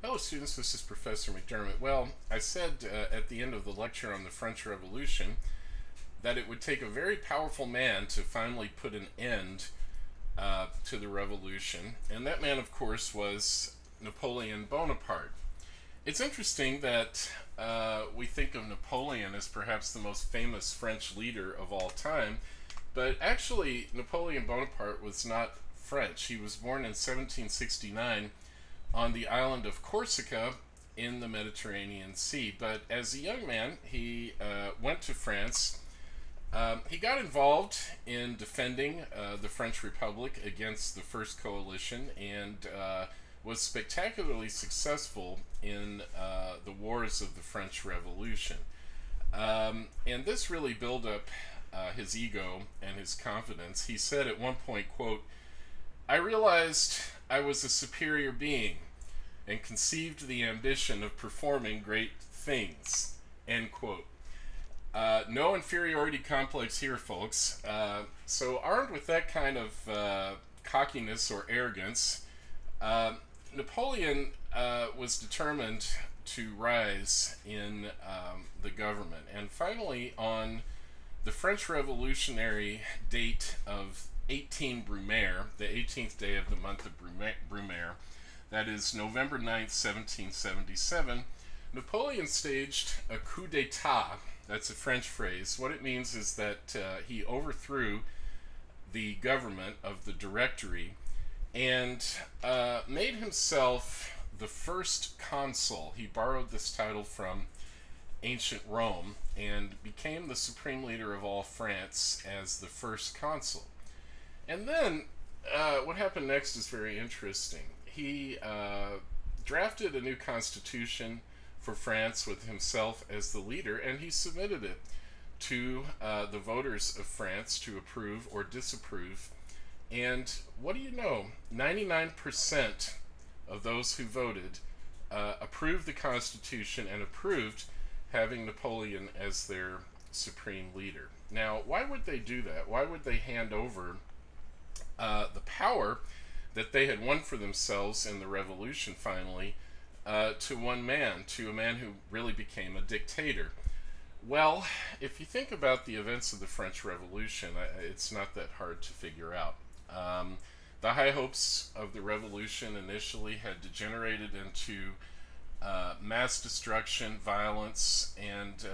Hello students, this is Professor McDermott. Well, I said at the end of the lecture on the French Revolution that it would take a very powerful man to finally put an end to the revolution, and that man, of course, was Napoleon Bonaparte. It's interesting that we think of Napoleon as perhaps the most famous French leader of all time, but actually Napoleon Bonaparte was not French. He was born in 1769 on the island of Corsica in the Mediterranean Sea. But as a young man, he went to France. He got involved in defending the French Republic against the First Coalition and was spectacularly successful in the wars of the French Revolution. And this really built up his ego and his confidence. He said at one point, quote, "I realized I was a superior being and conceived the ambition of performing great things," end quote. No inferiority complex here, folks. So armed with that kind of cockiness or arrogance, Napoleon was determined to rise in the government. And finally, on the French Revolutionary date of 18 Brumaire, the 18th day of the month of Brumaire, that is November 9th, 1777, Napoleon staged a coup d'etat. That's a French phrase. What it means is that he overthrew the government of the Directory and made himself the first consul. He borrowed this title from ancient Rome and became the supreme leader of all France as the first consul. And then what happened next is very interesting. He drafted a new constitution for France with himself as the leader, and he submitted it to the voters of France to approve or disapprove. And what do you know? 99% of those who voted approved the Constitution and approved having Napoleon as their supreme leader. Now, why would they do that? Why would they hand over the power that they had won for themselves in the revolution finally to one man, to a man who really became a dictator? Well, if you think about the events of the French Revolution, it's not that hard to figure out. The high hopes of the revolution initially had degenerated into mass destruction, violence, and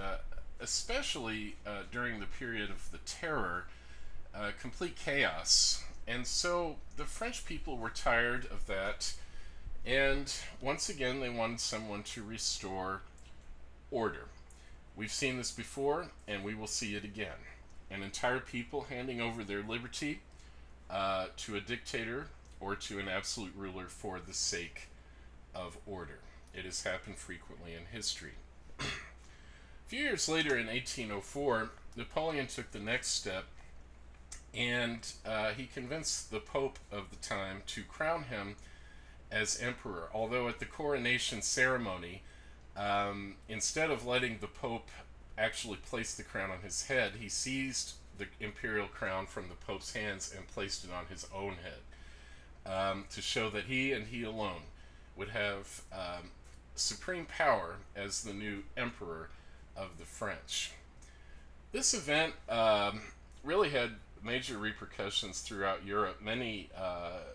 especially during the period of the Terror, complete chaos. And so the French people were tired of that, and once again they wanted someone to restore order. We've seen this before, and we will see it again. An entire people handing over their liberty to a dictator or to an absolute ruler for the sake of order. It has happened frequently in history. A few years later, in 1804, Napoleon took the next step, and he convinced the Pope of the time to crown him as emperor. Although at the coronation ceremony, instead of letting the Pope actually place the crown on his head, he seized the imperial crown from the Pope's hands and placed it on his own head, to show that he and he alone would have supreme power as the new emperor of the French. This event really had major repercussions throughout Europe. Many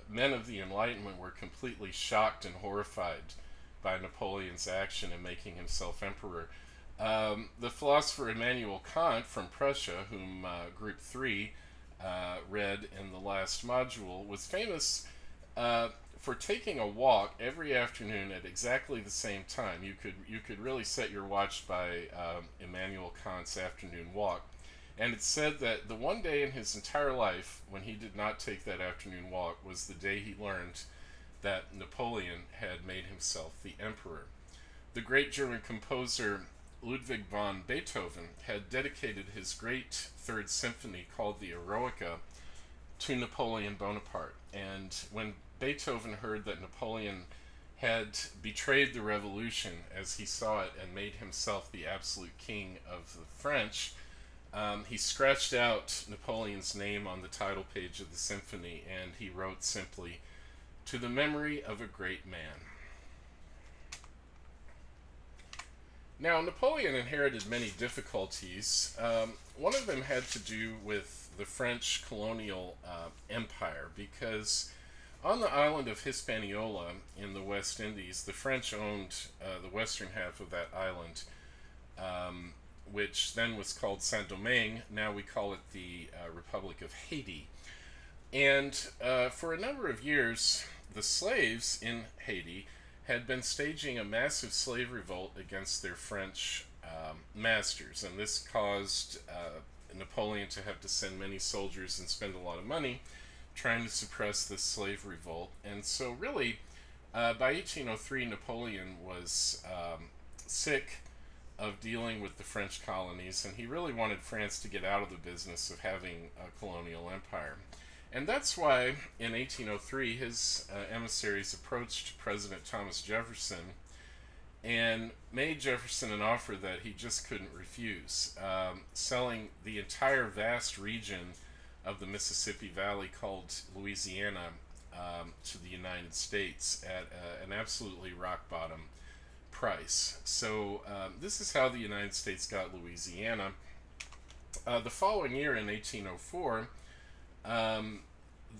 men of the Enlightenment were completely shocked and horrified by Napoleon's action in making himself emperor. The philosopher Immanuel Kant from Prussia, whom Group 3 read in the last module, was famous for taking a walk every afternoon at exactly the same time. You could really set your watch by Immanuel Kant's afternoon walk. And it's said that the one day in his entire life when he did not take that afternoon walk was the day he learned that Napoleon had made himself the emperor. The great German composer Ludwig van Beethoven had dedicated his great Third Symphony called the Eroica to Napoleon Bonaparte. And when Beethoven heard that Napoleon had betrayed the revolution as he saw it and made himself the absolute king of the French, he scratched out Napoleon's name on the title page of the symphony, and he wrote simply, "To the memory of a great man." Now, Napoleon inherited many difficulties. One of them had to do with the French colonial empire, because on the island of Hispaniola in the West Indies, the French owned the western half of that island, um, which then was called Saint Domingue. Now we call it the Republic of Haiti. And for a number of years, the slaves in Haiti had been staging a massive slave revolt against their French masters, and this caused Napoleon to have to send many soldiers and spend a lot of money trying to suppress this slave revolt. And so, really, by 1803, Napoleon was sick of dealing with the French colonies, and he really wanted France to get out of the business of having a colonial empire. And that's why in 1803 his emissaries approached President Thomas Jefferson and made Jefferson an offer that he just couldn't refuse, selling the entire vast region of the Mississippi Valley called Louisiana to the United States at an absolutely rock bottom price. So this is how the United States got Louisiana. The following year, in 1804,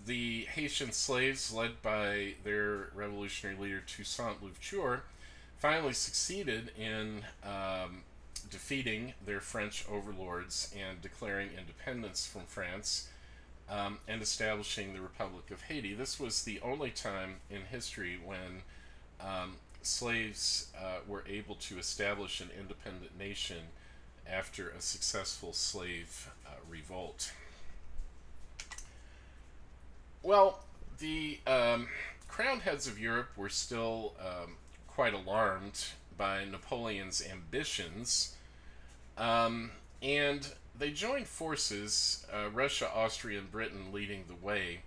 the Haitian slaves, led by their revolutionary leader Toussaint Louverture, finally succeeded in defeating their French overlords and declaring independence from France, and establishing the Republic of Haiti. This was the only time in history when slaves were able to establish an independent nation after a successful slave revolt. Well, the crowned heads of Europe were still quite alarmed by Napoleon's ambitions, and they joined forces, Russia, Austria, and Britain leading the way,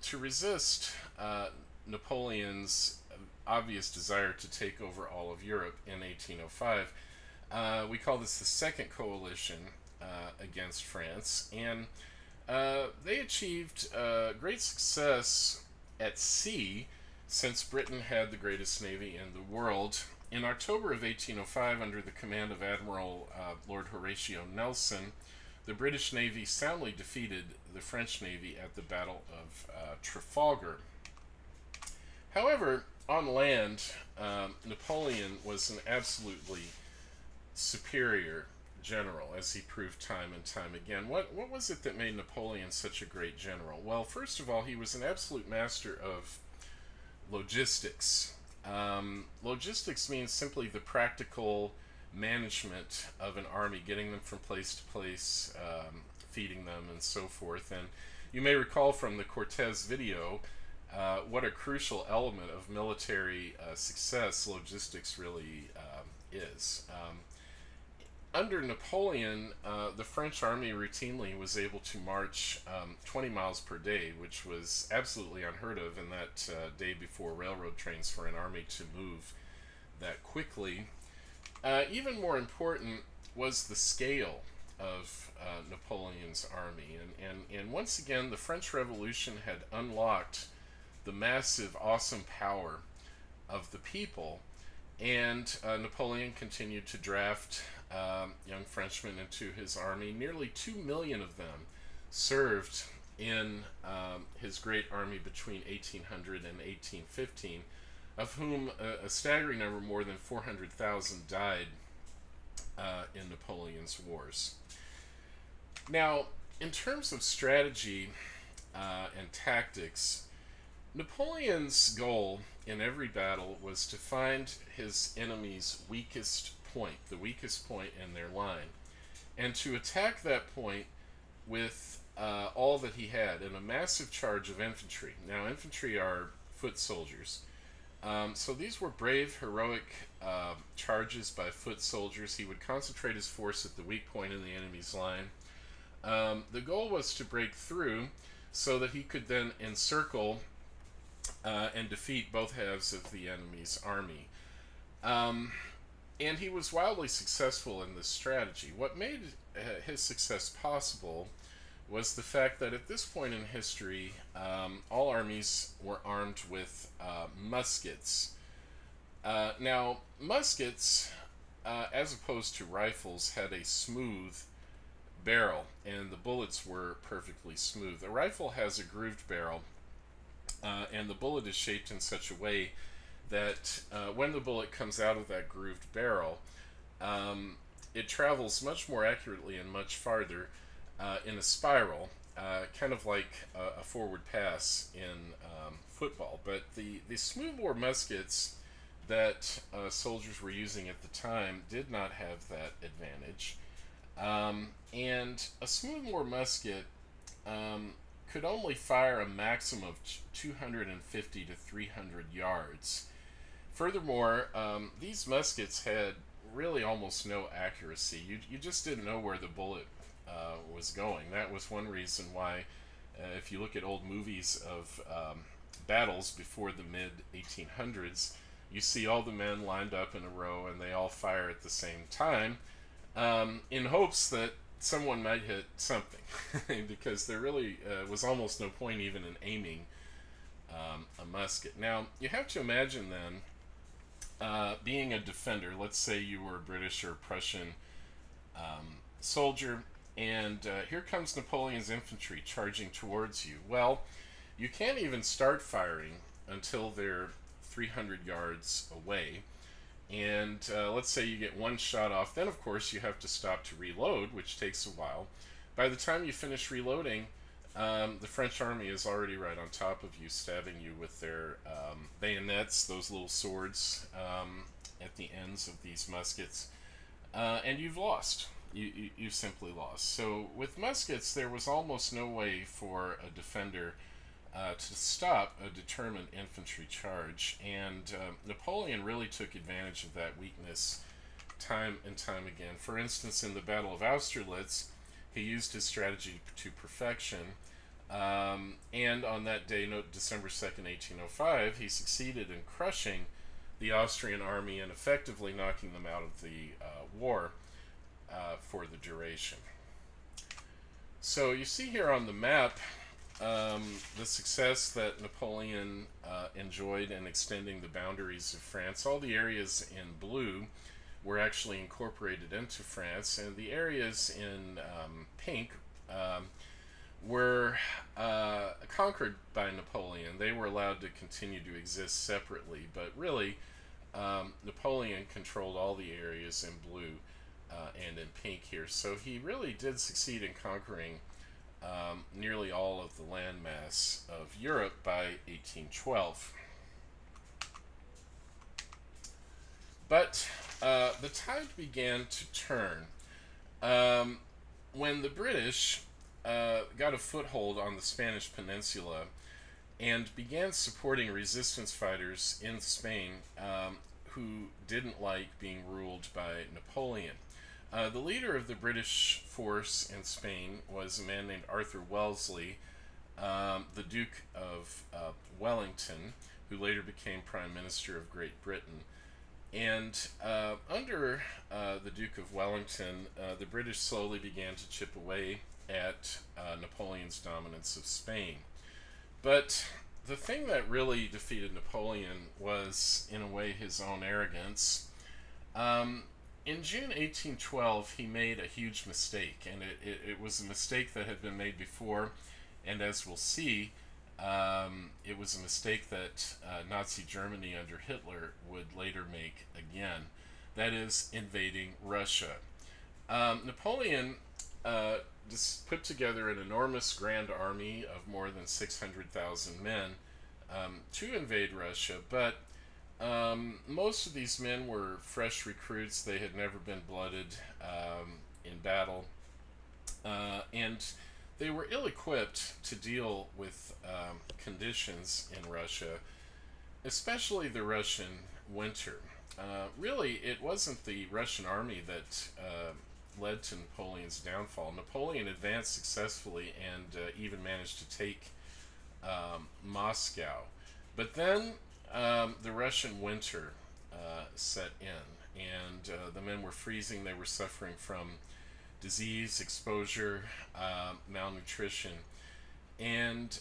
to resist Napoleon's obvious desire to take over all of Europe in 1805. We call this the Second Coalition against France, and they achieved great success at sea, since Britain had the greatest navy in the world. In October of 1805, under the command of Admiral Lord Horatio Nelson, the British Navy soundly defeated the French Navy at the Battle of Trafalgar. However, on land, Napoleon was an absolutely superior general, as he proved time and time again. What was it that made Napoleon such a great general? Well, first of all, he was an absolute master of logistics. Logistics means simply the practical management of an army, getting them from place to place, feeding them, and so forth. And you may recall from the Cortez video what a crucial element of military success logistics really is. Under Napoleon, the French army routinely was able to march 20 miles per day, which was absolutely unheard of in that day before railroad trains for an army to move that quickly. Even more important was the scale of Napoleon's army. And once again, the French Revolution had unlocked the massive, awesome power of the people, and Napoleon continued to draft young Frenchmen into his army. Nearly 2 million of them served in his great army between 1800 and 1815, of whom a staggering number, more than 400,000, died in Napoleon's wars. Now, in terms of strategy and tactics, Napoleon's goal in every battle was to find his enemy's weakest point, the weakest point in their line, and to attack that point with all that he had in a massive charge of infantry. Now, infantry are foot soldiers. So these were brave, heroic charges by foot soldiers. He would concentrate his force at the weak point in the enemy's line. The goal was to break through so that he could then encircle and defeat both halves of the enemy's army. And he was wildly successful in this strategy. What made his success possible was the fact that at this point in history, all armies were armed with muskets. Now, muskets as opposed to rifles, had a smooth barrel, and the bullets were perfectly smooth. A rifle has a grooved barrel, and the bullet is shaped in such a way that when the bullet comes out of that grooved barrel, um, it travels much more accurately and much farther in a spiral, kind of like a forward pass in football. But the smoothbore muskets that soldiers were using at the time did not have that advantage. And a smoothbore musket um, could only fire a maximum of 250 to 300 yards. Furthermore, these muskets had really almost no accuracy. You just didn't know where the bullet was going. That was one reason why, if you look at old movies of battles before the mid 1800s, you see all the men lined up in a row and they all fire at the same time in hopes that someone might hit something because there really was almost no point even in aiming a musket. Now, you have to imagine then being a defender. Let's say you were a British or Prussian soldier, and here comes Napoleon's infantry charging towards you. Well, you can't even start firing until they're 300 yards away. And let's say you get one shot off, then of course you have to stop to reload, which takes a while. By the time you finish reloading, the French army is already right on top of you, stabbing you with their bayonets, those little swords at the ends of these muskets, and you've lost. You simply lost. So with muskets, there was almost no way for a defender to stop a determined infantry charge, and Napoleon really took advantage of that weakness time and time again. For instance, in the Battle of Austerlitz, he used his strategy to perfection, and on that day, December 2nd, 1805, he succeeded in crushing the Austrian army and effectively knocking them out of the war for the duration. So you see here on the map the success that Napoleon enjoyed in extending the boundaries of France. All the areas in blue were actually incorporated into France, and the areas in pink were conquered by Napoleon. They were allowed to continue to exist separately, but really Napoleon controlled all the areas in blue and in pink here. So he really did succeed in conquering nearly all of the landmass of Europe by 1812. But the tide began to turn when the British got a foothold on the Spanish peninsula and began supporting resistance fighters in Spain who didn't like being ruled by Napoleon. The leader of the British force in Spain was a man named Arthur Wellesley, the Duke of Wellington, who later became Prime Minister of Great Britain. And under the Duke of Wellington, the British slowly began to chip away at Napoleon's dominance of Spain. But the thing that really defeated Napoleon was, in a way, his own arrogance. In June 1812, he made a huge mistake, and it was a mistake that had been made before, and as we'll see, it was a mistake that Nazi Germany under Hitler would later make again. That is, invading Russia. Napoleon just put together an enormous grand army of more than 600,000 men to invade Russia, but most of these men were fresh recruits. They had never been blooded in battle, and they were ill-equipped to deal with conditions in Russia, especially the Russian winter. Really, it wasn't the Russian army that led to Napoleon's downfall. Napoleon advanced successfully and even managed to take Moscow. But then the Russian winter set in, and the men were freezing. They were suffering from disease, exposure, malnutrition, and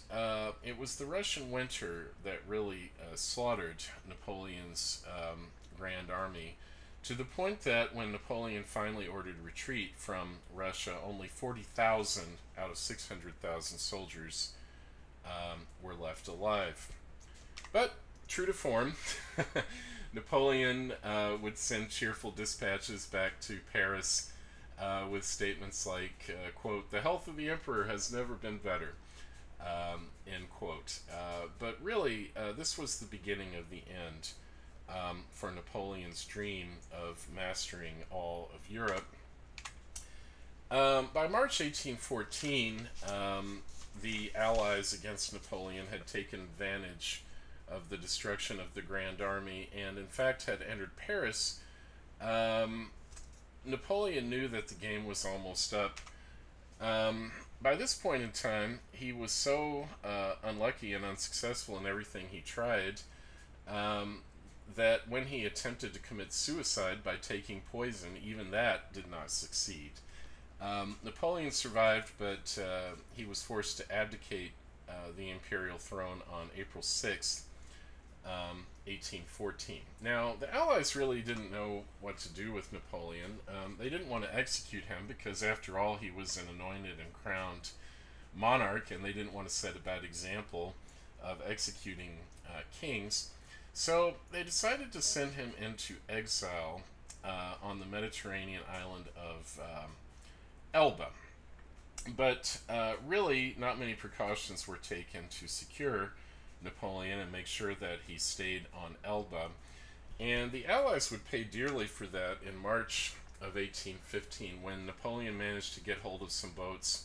it was the Russian winter that really slaughtered Napoleon's Grand Army. to the point that when Napoleon finally ordered retreat from Russia, only 40,000 out of 600,000 soldiers were left alive. But, true to form, Napoleon would send cheerful dispatches back to Paris with statements like, quote, "The health of the emperor has never been better," end quote. But really, this was the beginning of the end for Napoleon's dream of mastering all of Europe. By March 1814, the Allies against Napoleon had taken advantage of the destruction of the Grand Army and, in fact, had entered Paris. Napoleon knew that the game was almost up. By this point in time, he was so unlucky and unsuccessful in everything he tried that when he attempted to commit suicide by taking poison, even that did not succeed. Napoleon survived, but he was forced to abdicate the imperial throne on April 6th, 1814. Now, the Allies really didn't know what to do with Napoleon. They didn't want to execute him because, after all, he was an anointed and crowned monarch, and they didn't want to set a bad example of executing kings. So they decided to send him into exile on the Mediterranean island of Elba. But really, not many precautions were taken to secure Napoleon and make sure that he stayed on Elba. And the Allies would pay dearly for that in March of 1815 when Napoleon managed to get hold of some boats,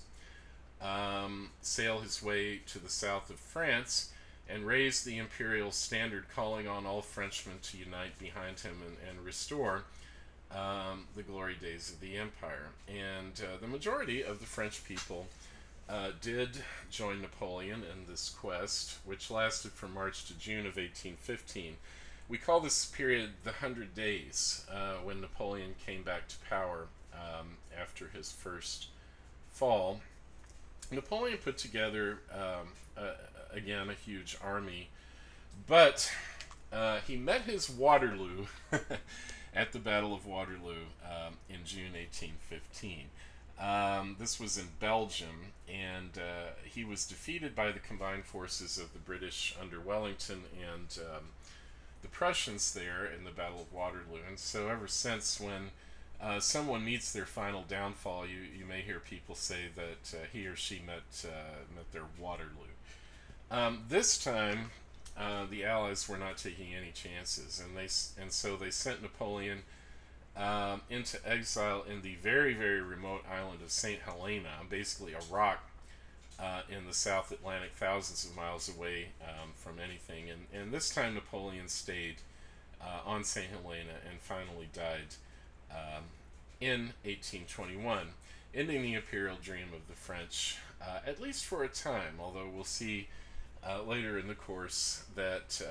sail his way to the south of France, and raise the imperial standard, calling on all Frenchmen to unite behind him and restore the glory days of the empire. And the majority of the French people did join Napoleon in this quest, which lasted from March to June of 1815. We call this period the 100 Days, when Napoleon came back to power after his first fall. Napoleon put together, again, a huge army, but he met his Waterloo at the Battle of Waterloo in June 1815. This was in Belgium, and he was defeated by the combined forces of the British under Wellington and the Prussians there in the Battle of Waterloo. And so ever since, when someone meets their final downfall, you may hear people say that he or she met their Waterloo. This time, the Allies were not taking any chances, and so they sent Napoleon into exile in the very, very remote island of St. Helena, basically a rock in the South Atlantic, thousands of miles away from anything. And this time Napoleon stayed on St. Helena and finally died in 1821, ending the imperial dream of the French, at least for a time, although we'll see later in the course that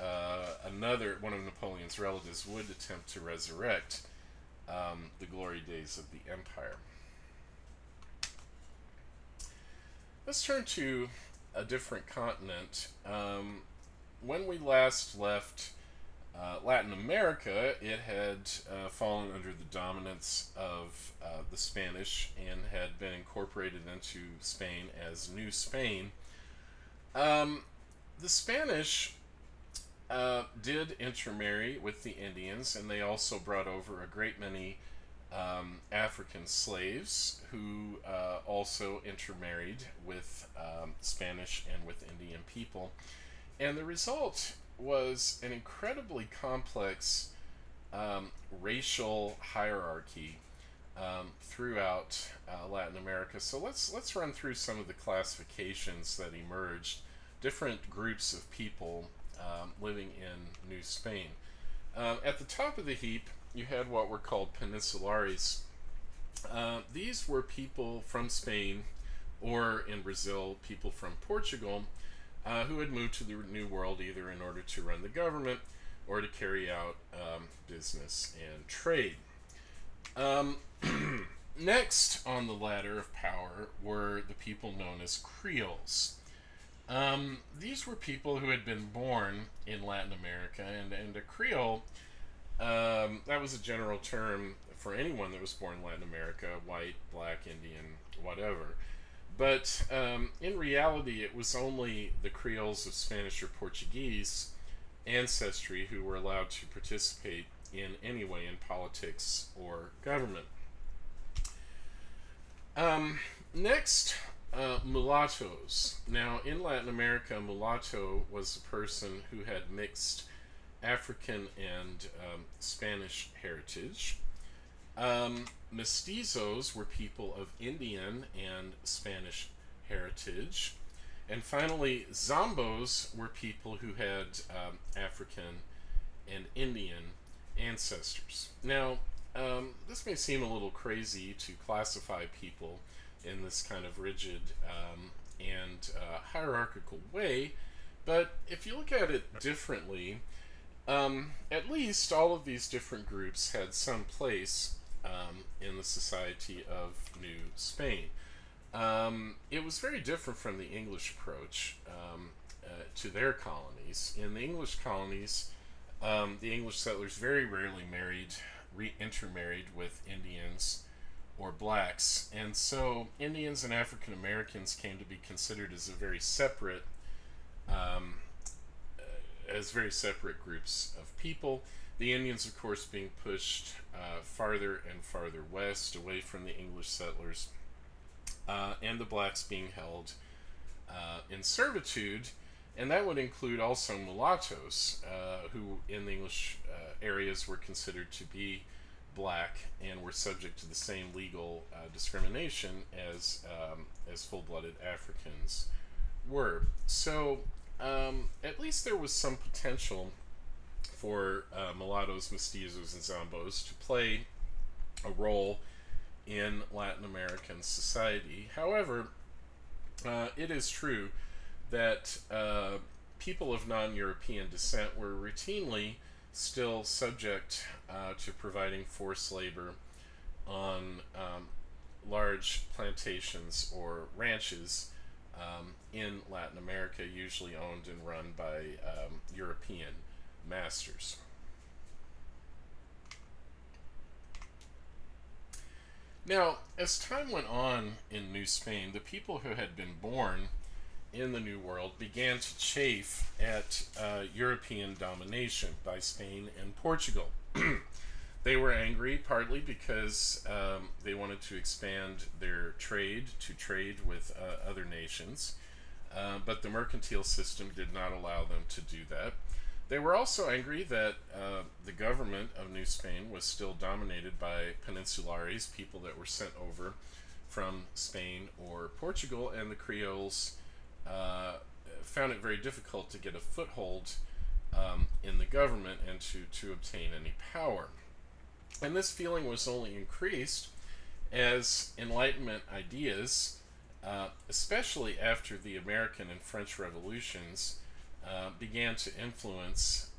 another one of Napoleon's relatives would attempt to resurrect the glory days of the empire. Let's turn to a different continent. When we last left Latin America, it had fallen under the dominance of the Spanish and had been incorporated into Spain as New Spain. The Spanish did intermarry with the Indians, and they also brought over a great many African slaves who also intermarried with Spanish and with Indian people. And the result was an incredibly complex racial hierarchy throughout Latin America. So let's run through some of the classifications that emerged, different groups of people living in New Spain. At the top of the heap, you had what were called peninsulares. These were people from Spain, or in Brazil, people from Portugal, who had moved to the New World either in order to run the government or to carry out business and trade. Next on the ladder of power were the people known as Creoles. These were people who had been born in Latin America, and a Creole That was a general term for anyone that was born in Latin America, white, black, Indian, whatever. But in reality, it was only the Creoles of Spanish or Portuguese ancestry who were allowed to participate in any way in politics or government. Next, mulattoes. Now, in Latin America, mulatto was a person who had mixed African and Spanish heritage. Mestizos were people of Indian and Spanish heritage. And finally, Zombos were people who had African and Indian ancestors. Now, this may seem a little crazy to classify people in this kind of rigid and hierarchical way, but if you look at it differently, at least all of these different groups had some place in the society of New Spain. It was very different from the English approach to their colonies. In the English colonies, the English settlers very rarely intermarried with Indians or blacks, and so Indians and African Americans came to be considered as a very separate, as very separate groups of people. The Indians, of course, being pushed farther and farther west, away from the English settlers, and the blacks being held in servitude, and that would include also mulattoes, who in the English areas were considered to be black and were subject to the same legal discrimination as full-blooded Africans were. So at least there was some potential for mulattoes, mestizos, and zombos to play a role in Latin American society. However, it is true that people of non-European descent were routinely still subject to providing forced labor on large plantations or ranches in Latin America, usually owned and run by European masters. Now, as time went on in New Spain, the people who had been born in the New World began to chafe at European domination by Spain and Portugal. They were angry partly because they wanted to expand their trade to trade with other nations, but the mercantile system did not allow them to do that. They were also angry that the government of New Spain was still dominated by peninsulares, people that were sent over from Spain or Portugal, and the Creoles found it very difficult to get a foothold in the government and to obtain any power. And this feeling was only increased as Enlightenment ideas, especially after the American and French revolutions, began to influence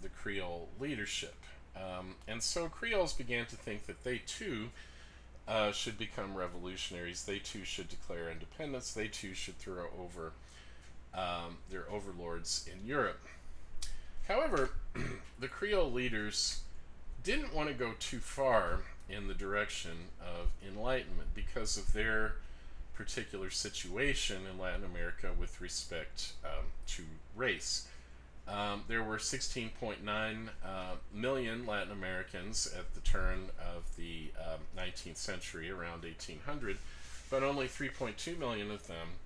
the Creole leadership. And so Creoles began to think that they too should become revolutionaries. They too should declare independence. They too should throw over their overlords in Europe. However, the Creole leaders didn't want to go too far in the direction of enlightenment because of their particular situation in Latin America with respect to race. There were 16.9 million Latin Americans at the turn of the 19th century, around 1800, but only 3.2 million of them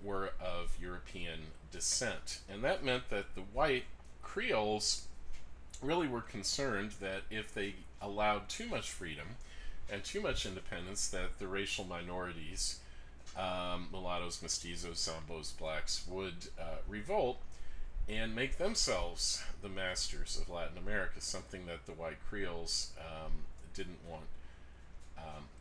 were of European descent. And that meant that the white Creoles really were concerned that if they allowed too much freedom and too much independence, that the racial minorities, mulattoes, mestizos, zombos, blacks, would revolt and make themselves the masters of Latin America, something that the white Creoles didn't want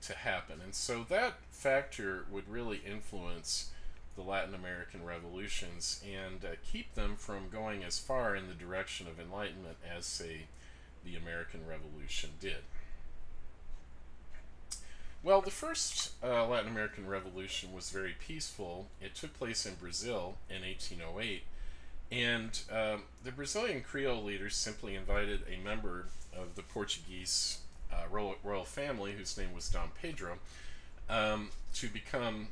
to happen. And so that factor would really influence the Latin American revolutions and keep them from going as far in the direction of enlightenment as, say, the American Revolution did. Well, the first Latin American Revolution was very peaceful. It took place in Brazil in 1808, And the Brazilian Creole leaders simply invited a member of the Portuguese royal family, whose name was Dom Pedro, to become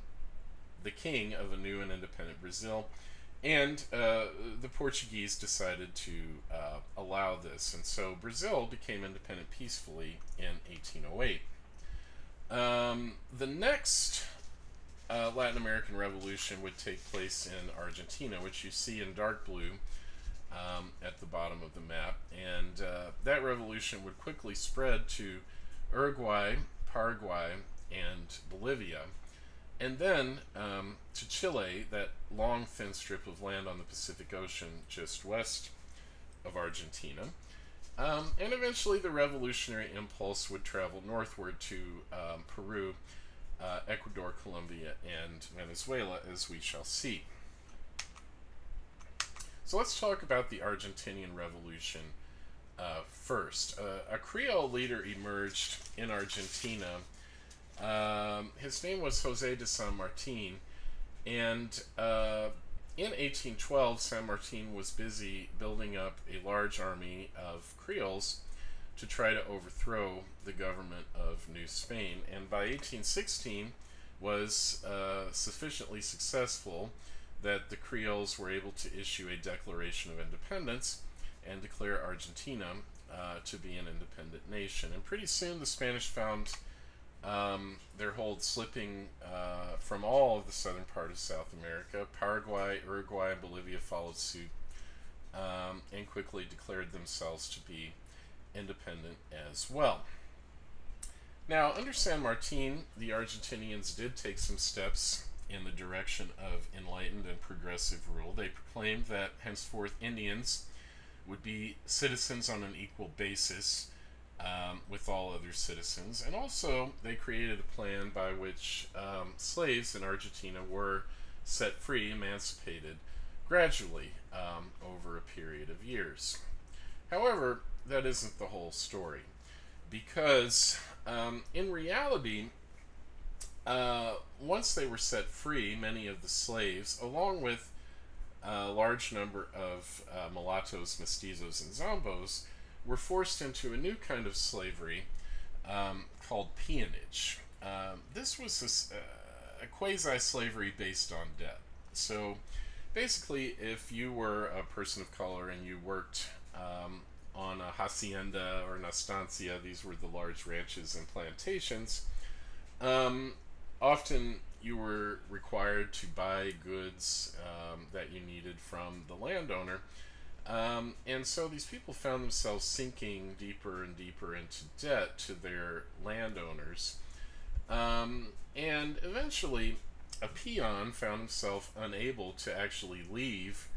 the king of a new and independent Brazil. And the Portuguese decided to allow this. And so Brazil became independent peacefully in 1808. The next Latin American Revolution would take place in Argentina, which you see in dark blue at the bottom of the map. And that revolution would quickly spread to Uruguay, Paraguay, and Bolivia. And then to Chile, that long, thin strip of land on the Pacific Ocean just west of Argentina. And eventually the revolutionary impulse would travel northward to Peru, Ecuador, Colombia, and Venezuela, as we shall see. So let's talk about the Argentinian Revolution first. A Creole leader emerged in Argentina. His name was Jose de San Martin, and in 1812, San Martin was busy building up a large army of Creoles to try to overthrow the government of New Spain, and by 1816 was sufficiently successful that the Creoles were able to issue a Declaration of Independence and declare Argentina to be an independent nation. And pretty soon the Spanish found their hold slipping from all of the southern part of South America. Paraguay, Uruguay, and Bolivia followed suit and quickly declared themselves to be independent as well. Now, under San Martin, the Argentinians did take some steps in the direction of enlightened and progressive rule. They proclaimed that henceforth Indians would be citizens on an equal basis with all other citizens, and also they created a plan by which slaves in Argentina were set free, emancipated gradually over a period of years. However, that isn't the whole story, because in reality, once they were set free, many of the slaves, along with a large number of mulattoes, mestizos, and zombos, were forced into a new kind of slavery called peonage. This was a quasi-slavery based on debt. So basically, if you were a person of color and you worked on a hacienda or an estancia, these were the large ranches and plantations, often you were required to buy goods that you needed from the landowner. And so these people found themselves sinking deeper and deeper into debt to their landowners. And eventually, a peon found himself unable to actually leave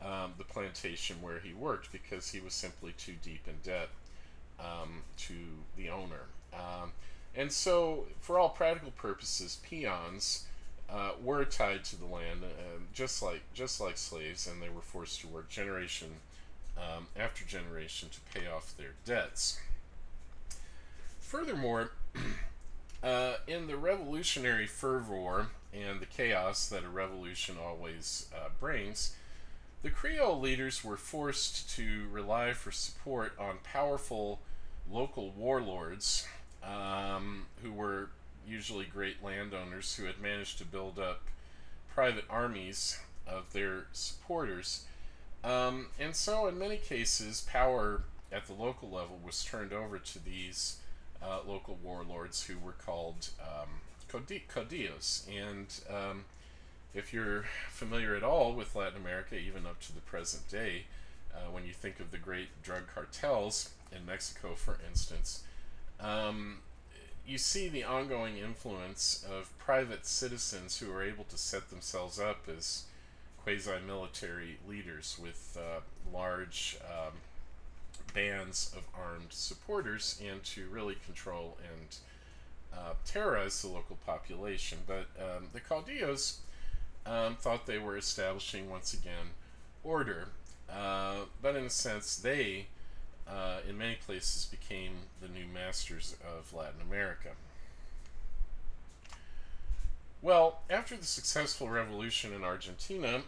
the plantation where he worked because he was simply too deep in debt to the owner. And so, for all practical purposes, peons were tied to the land, just like slaves, and they were forced to work generation after generation to pay off their debts. Furthermore, in the revolutionary fervor and the chaos that a revolution always brings, the Creole leaders were forced to rely for support on powerful local warlords who were usually great landowners who had managed to build up private armies of their supporters. And so, in many cases, power at the local level was turned over to these local warlords who were called caudillos. And if you're familiar at all with Latin America, even up to the present day, when you think of the great drug cartels in Mexico, for instance, you see the ongoing influence of private citizens who are able to set themselves up as quasi-military leaders with large bands of armed supporters, and to really control and terrorize the local population. But the caudillos thought they were establishing, once again, order, but in a sense they in many places became the new masters of Latin America. Well, after the successful revolution in Argentina,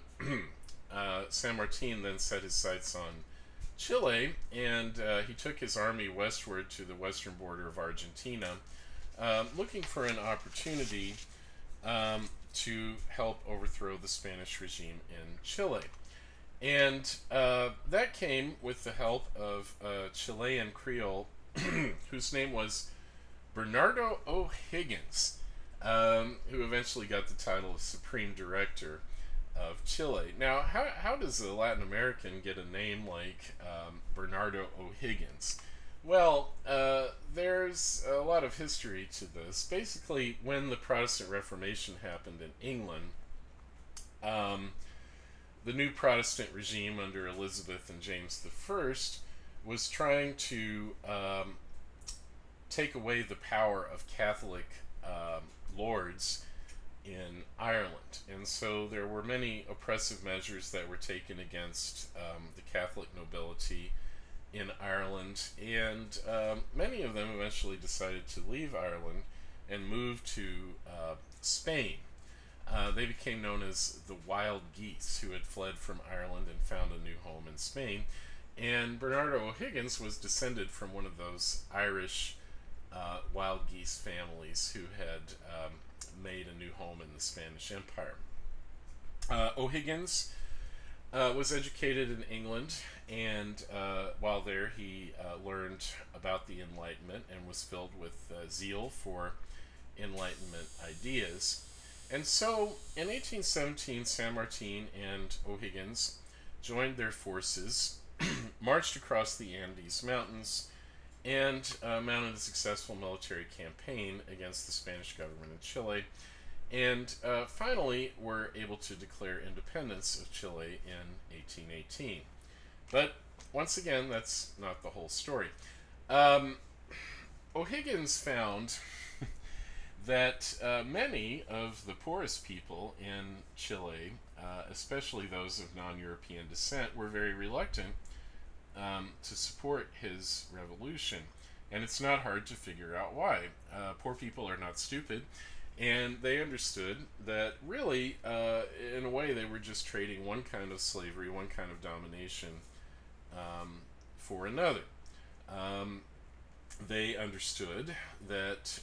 San Martin then set his sights on Chile, and he took his army westward to the western border of Argentina, looking for an opportunity to help overthrow the Spanish regime in Chile. And that came with the help of a Chilean Creole whose name was Bernardo O'Higgins, who eventually got the title of Supreme Director of Chile. Now, how does a Latin American get a name like Bernardo O'Higgins? Well, there's a lot of history to this. Basically, when the Protestant Reformation happened in England, the new Protestant regime under Elizabeth and James I was trying to take away the power of Catholic lords in Ireland. And so there were many oppressive measures that were taken against the Catholic nobility in Ireland, and many of them eventually decided to leave Ireland and move to Spain. They became known as the Wild Geese, who had fled from Ireland and found a new home in Spain. And Bernardo O'Higgins was descended from one of those Irish wild geese families who had made a new home in the Spanish Empire. O'Higgins was educated in England, and while there he learned about the Enlightenment and was filled with zeal for Enlightenment ideas. And so in 1817, San Martin and O'Higgins joined their forces, marched across the Andes Mountains, and mounted a successful military campaign against the Spanish government in Chile, and finally were able to declare independence of Chile in 1818. But once again, that's not the whole story. O'Higgins found that many of the poorest people in Chile, especially those of non-European descent, were very reluctant to support his revolution. And it's not hard to figure out why. Poor people are not stupid, and they understood that really, in a way, they were just trading one kind of slavery, one kind of domination for another. They understood that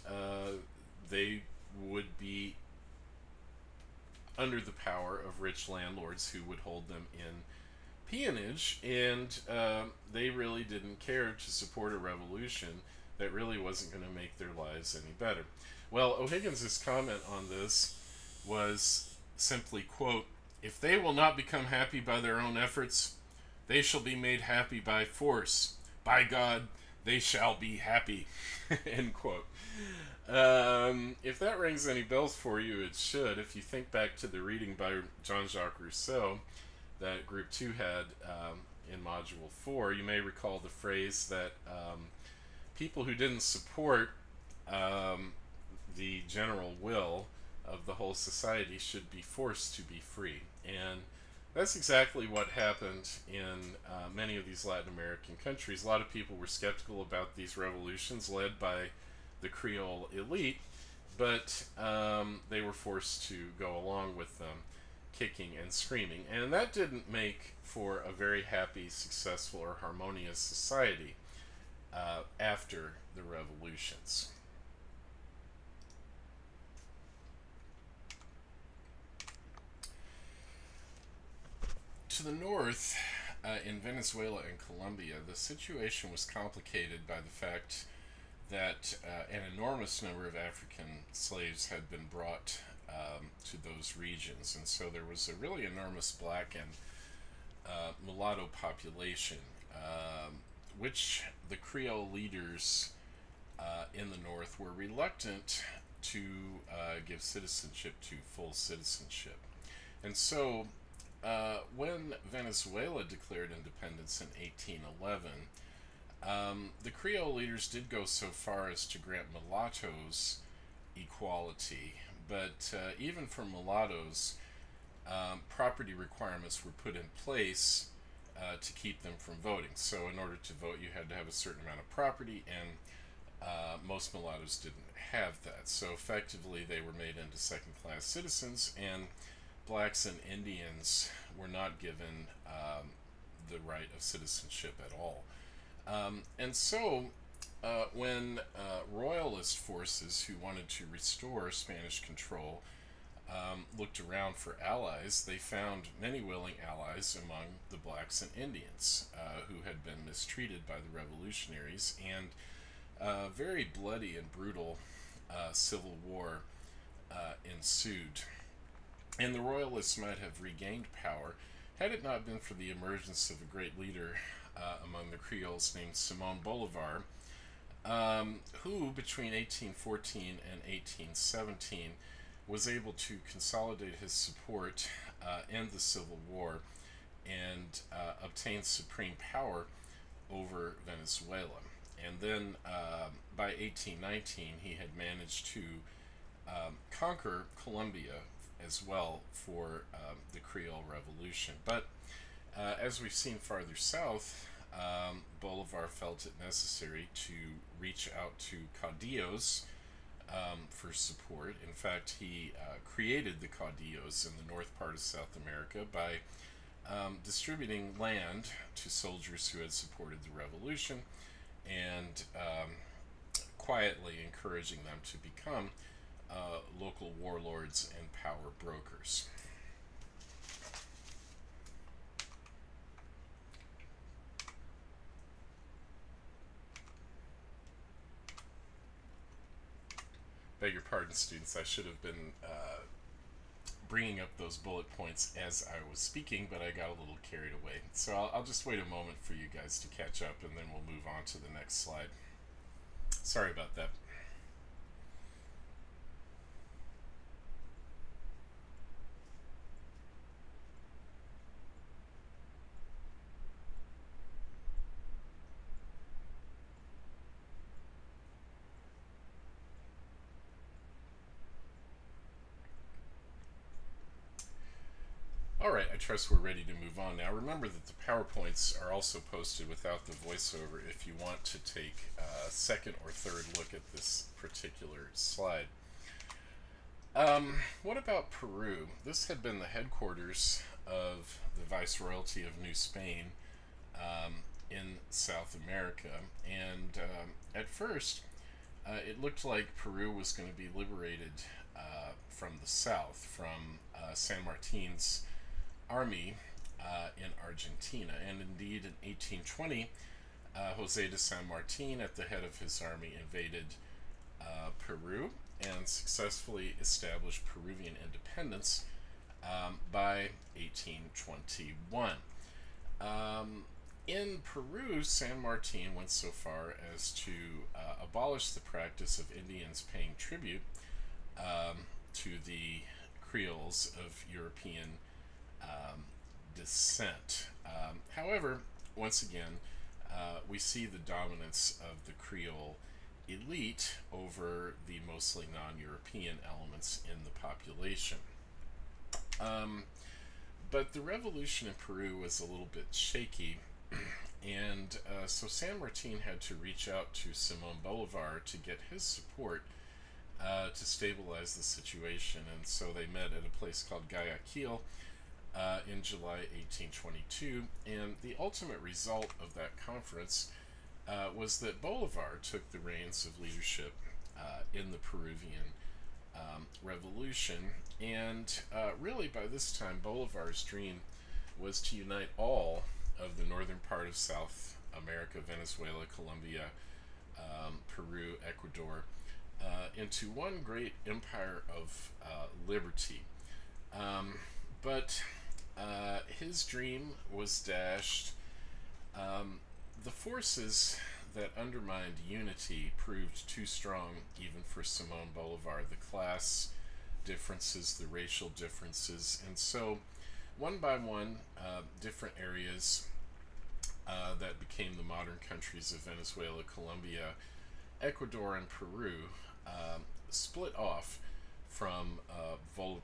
they would be under the power of rich landlords who would hold them in peonage, and they really didn't care to support a revolution that really wasn't going to make their lives any better. Well, O'Higgins' comment on this was simply, quote, "If they will not become happy by their own efforts, they shall be made happy by force. By God, they shall be happy." End quote. If that rings any bells for you, it should. If you think back to the reading by Jean-Jacques Rousseau that Group 2 had in Module 4, you may recall the phrase that people who didn't support the general will of the whole society should be forced to be free. And that's exactly what happened in many of these Latin American countries. A lot of people were skeptical about these revolutions led by the Creole elite, but they were forced to go along with them, kicking and screaming. And that didn't make for a very happy, successful, or harmonious society after the revolutions. To the north, in Venezuela and Colombia, the situation was complicated by the fact that an enormous number of African slaves had been brought to those regions, and so there was a really enormous black and mulatto population, which the Creole leaders in the north were reluctant to give citizenship to, full citizenship. And so when Venezuela declared independence in 1811, the Creole leaders did go so far as to grant mulattoes equality, but even for mulattoes, property requirements were put in place to keep them from voting. So in order to vote, you had to have a certain amount of property, and most mulattoes didn't have that. So effectively, they were made into second-class citizens, and blacks and Indians were not given the right of citizenship at all. And so, when royalist forces who wanted to restore Spanish control looked around for allies, they found many willing allies among the blacks and Indians who had been mistreated by the revolutionaries, and very bloody and brutal civil war ensued. And the royalists might have regained power had it not been for the emergence of a great leader among the Creoles named Simon Bolivar, who between 1814 and 1817 was able to consolidate his support, end the Civil War, and obtain supreme power over Venezuela. And then by 1819, he had managed to conquer Colombia as well for the Creole Revolution. But as we've seen farther south, Bolivar felt it necessary to reach out to caudillos for support. In fact, he created the caudillos in the north part of South America by distributing land to soldiers who had supported the revolution and quietly encouraging them to become local warlords and power brokers. Beg your pardon, students, I should have been bringing up those bullet points as I was speaking, but I got a little carried away. So I'll just wait a moment for you guys to catch up, and then we'll move on to the next slide. Sorry about that. Alright, I trust we're ready to move on now. Remember that the PowerPoints are also posted without the voiceover if you want to take a second or third look at this particular slide. What about Peru? This had been the headquarters of the Viceroyalty of New Spain in South America, and at first it looked like Peru was going to be liberated from the south, from San Martin's army in Argentina. And indeed, in 1820, Jose de San Martin, at the head of his army, invaded Peru and successfully established Peruvian independence by 1821. In Peru, San Martin went so far as to abolish the practice of Indians paying tribute to the Creoles of European descent. However, once again, we see the dominance of the Creole elite over the mostly non-European elements in the population. But the revolution in Peru was a little bit shaky, and so San Martin had to reach out to Simon Bolivar to get his support to stabilize the situation, and so they met at a place called Guayaquil in July 1822, and the ultimate result of that conference was that Bolivar took the reins of leadership in the Peruvian Revolution, and really by this time Bolivar's dream was to unite all of the northern part of South America, Venezuela, Colombia, Peru, Ecuador, into one great empire of liberty. But his dream was dashed. The forces that undermined unity proved too strong even for Simon Bolivar. The class differences, the racial differences, and so one by one, different areas that became the modern countries of Venezuela, Colombia, Ecuador, and Peru split off from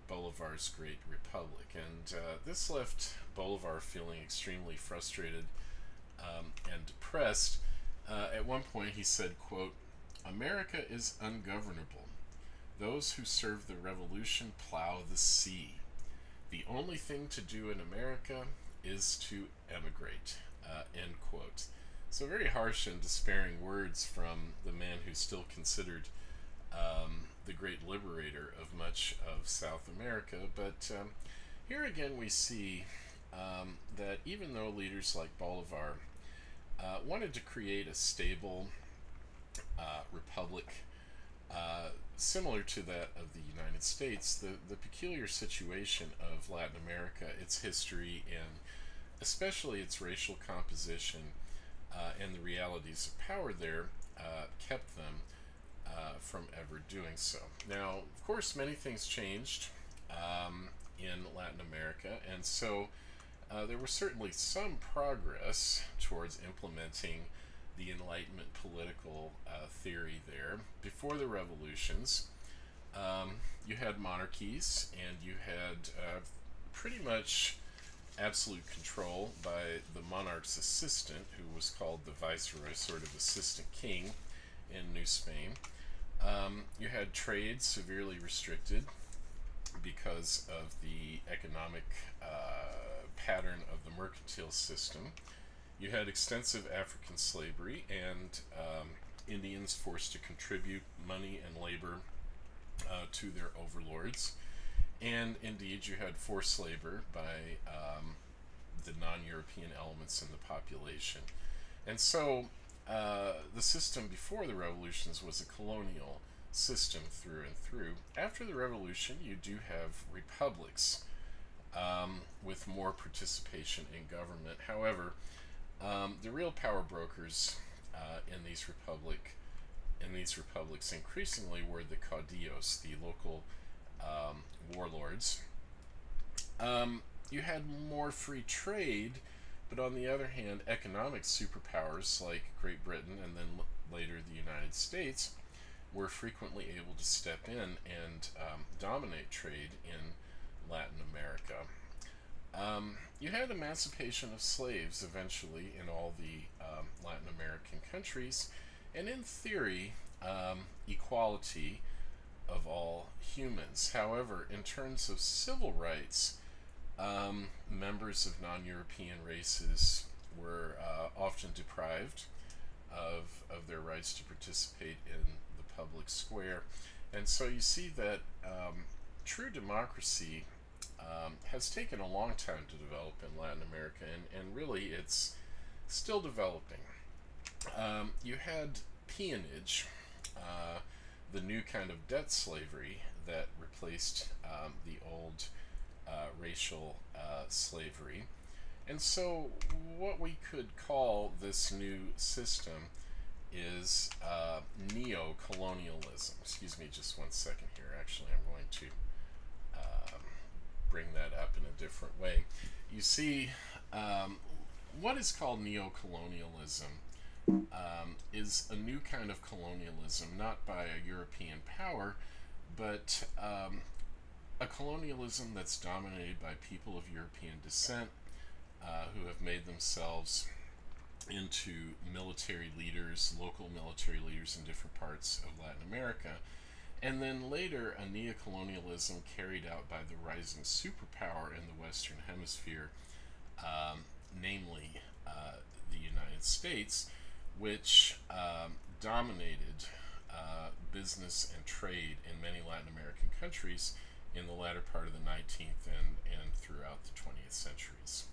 Bolivar's great republic, and this left Bolivar feeling extremely frustrated and depressed. At one point he said, quote, "America is ungovernable. Those who serve the revolution plow the sea. The only thing to do in America is to emigrate, end quote. So very harsh and despairing words from the man who's still considered the great liberator of much of South America. But here again we see that even though leaders like Bolivar wanted to create a stable republic similar to that of the United States, the peculiar situation of Latin America, its history, and especially its racial composition and the realities of power there kept them from ever doing so. Now, of course, many things changed in Latin America, and so there was certainly some progress towards implementing the Enlightenment political theory there. Before the revolutions, you had monarchies, and you had pretty much absolute control by the monarch's assistant, who was called the viceroy, sort of assistant king in New Spain. You had trade severely restricted because of the economic pattern of the mercantile system. You had extensive African slavery and Indians forced to contribute money and labor to their overlords. And indeed, you had forced labor by the non-European elements in the population. And so the system before the revolutions was a colonial system through and through. After the revolution, you do have republics with more participation in government. However, the real power brokers in these republics increasingly were the caudillos, the local warlords. You had more free trade, but on the other hand, economic superpowers like Great Britain and then later the United States were frequently able to step in and dominate trade in Latin America. You had emancipation of slaves eventually in all the Latin American countries, and in theory, equality of all humans. However, in terms of civil rights, members of non-European races were often deprived of their rights to participate in the public square. And so you see that true democracy has taken a long time to develop in Latin America, and really it's still developing. You had peonage, the new kind of debt slavery that replaced the old racial slavery. And so what we could call this new system is neo-colonialism. Excuse me just one second here. Actually, I'm going to bring that up in a different way. You see, what is called neo-colonialism is a new kind of colonialism, not by a European power, but a colonialism that's dominated by people of European descent who have made themselves into military leaders, local military leaders in different parts of Latin America. And then later, a neo-colonialism carried out by the rising superpower in the Western Hemisphere, namely the United States, which dominated business and trade in many Latin American countries in the latter part of the 19th and throughout the 20th centuries.